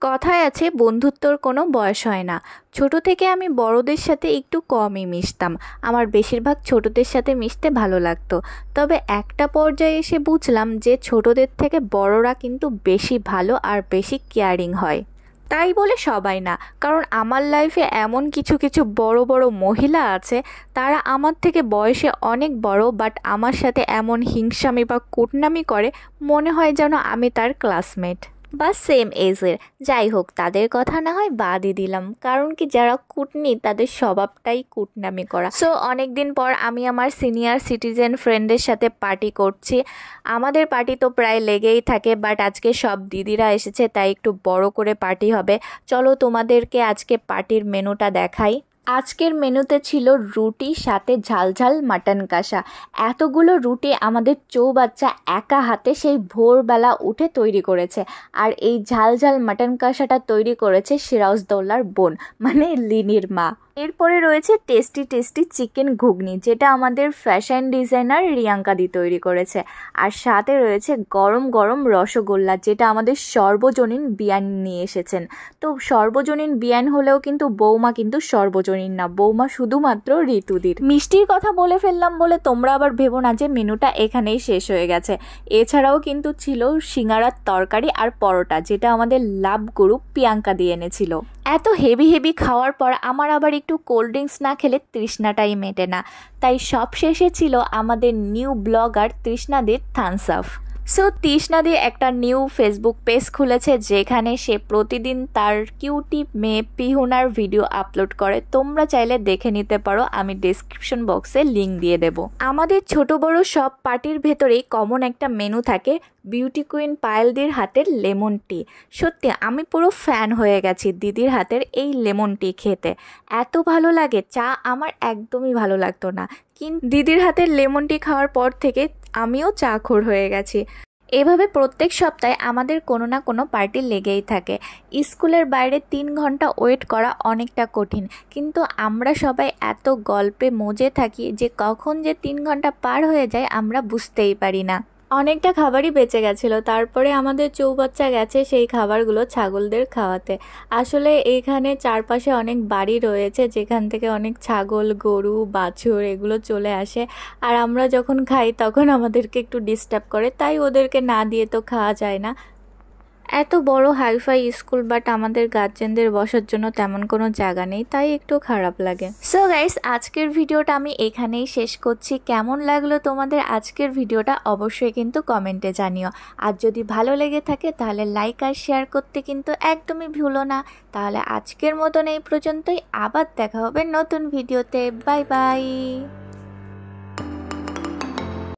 কথায় আছে বন্ধুত্বর কোনো বয়স হয় না। ছোট থেকে আমি বড়দের সাথে একটু কমই মিশতাম। আমার বেশিরভাগ ছোটদের সাথে মিশতে ভালো লাগতো। তবে একটা পর্যায়ে এসে বুঝলাম যে ছোটদের থেকে বড়রা কিন্তু বেশি ভালো আর বেশি কেয়ারিং হয়। তাই বলে সবাই না, কারণ আমার লাইফে এমন কিছু কিছু বড় বড় মহিলা আছে, তারা আমার থেকে বয়সে অনেক বড়, বাট আমার সাথে এমন হিংসামি বা কুটনামি করে মনে হয় যেন আমি তার ক্লাসমেট বা সেম এজের। যাই হোক, তাদের কথা না হয় বাদই দিলাম, কারণ কি যারা কুটনি তাদের স্বভাবটাই কুটনামি করা। সো অনেক দিন পর আমি আমার সিনিয়র সিটিজেন ফ্রেন্ডের সাথে পার্টি করছি। আমাদের পার্টি তো প্রায় লেগেই থাকে, বাট আজকে সব দিদিরা এসেছে তাই একটু বড় করে পার্টি হবে। চলো তোমাদেরকে আজকে পার্টির মেনুটা দেখাই। আজকের মেনুতে ছিল রুটি, সাথে ঝাল ঝাল মাটন কষা। এতগুলো রুটি আমাদের চৌবাচ্চা একা হাতে সেই ভোরবেলা উঠে তৈরি করেছে। আর এই ঝাল ঝাল মাটন কষাটা তৈরি করেছে সিরাজদৌল্লার বোন, মানে লিনির মা। এরপরে রয়েছে টেস্টি টেস্টি চিকেন ঘুগনি, যেটা আমাদের ফ্যাশন ডিজাইনার রিয়াঙ্কাদি তৈরি করেছে। আর সাথে রয়েছে গরম গরম রসগোল্লা, যেটা আমাদের সর্বজনীন বিয়ান নিয়ে এসেছেন। তো সর্বজনীন বিয়ান হলেও কিন্তু বৌমা কিন্তু সর্বজনীন না, বৌমা শুধুমাত্র ঋতুদির। মিষ্টির কথা বলে ফেললাম বলে তোমরা আবার ভেবো না যে মেনুটা এখানেই শেষ হয়ে গেছে। এছাড়াও কিন্তু ছিল সিঙ্গারার তরকারি আর পরোটা, যেটা আমাদের লাভ গুরু প্রিয়াঙ্কা দিয়ে এনেছিল। এত হেভি হেভি খাওয়ার পর আমার আবার একটু কোল্ড ড্রিঙ্কস না খেলে তৃষ্ণাটাই মেটে না। তাই সব শেষে ছিল আমাদের নিউ ব্লগার তৃষ্ণাদির থামস আপ। সো তৃষ্ণাদি একটা নিউ ফেসবুক পেজ খুলেছে, যেখানে সে প্রতিদিন তার কিউটি মেয়ে পিহুনার ভিডিও আপলোড করে। তোমরা চাইলে দেখে নিতে পারো, আমি ডেসক্রিপশন বক্সে লিঙ্ক দিয়ে দেব। আমাদের ছোট বড় সব পার্টির ভেতরেই কমন একটা মেনু থাকে, বিউটি কুইন পায়েলদির হাতের লেমন টি। সত্যি আমি পুরো ফ্যান হয়ে গেছি দিদির হাতের এই লেমন টি খেতে। এত ভালো লাগে, চা আমার একদমই ভালো লাগতো না, কিন্তু দিদির হাতের লেমন টি খাওয়ার পর থেকে আমিও চাখোর হয়ে গেছি। এভাবে প্রত্যেক সপ্তাহে আমাদের কোনো না কোনো পার্টি লেগেই থাকে। স্কুলের বাইরে 3 ঘন্টা ওয়েট করা অনেকটা কঠিন, কিন্তু আমরা সবাই এত গল্পে মজে থাকি যে কখন যে 3 ঘন্টা পার হয়ে যায় আমরা বুঝতেই পারি না। অনেকটা খাবারই বেঁচে গেছিলো, তারপরে আমাদের চৌবাচ্চা গেছে সেই খাবারগুলো ছাগলদের খাওয়াতে। আসলে এইখানে চারপাশে অনেক বাড়ি রয়েছে, যেখান থেকে অনেক ছাগল, গরু, বাছুর এগুলো চলে আসে। আর আমরা যখন খাই তখন আমাদেরকে একটু ডিস্টার্ব করে, তাই ওদেরকে না দিয়ে তো খাওয়া যায় না। এত বড় হাইফাই স্কুল, বাট আমাদের গার্জেনদের বসার জন্য তেমন কোনো জায়গা নেই, তাই একটু খারাপ লাগে। সো গাইস, আজকের ভিডিওটা আমি এখানেই শেষ করছি। কেমন লাগলো তোমাদের আজকের ভিডিওটা অবশ্যই কিন্তু কমেন্টে জানিও। আর যদি ভালো লেগে থাকে তাহলে লাইক আর শেয়ার করতে কিন্তু একদমই ভুলো না। তাহলে আজকের মতন এই পর্যন্তই, আবার দেখা হবে নতুন ভিডিওতে। Bye bye.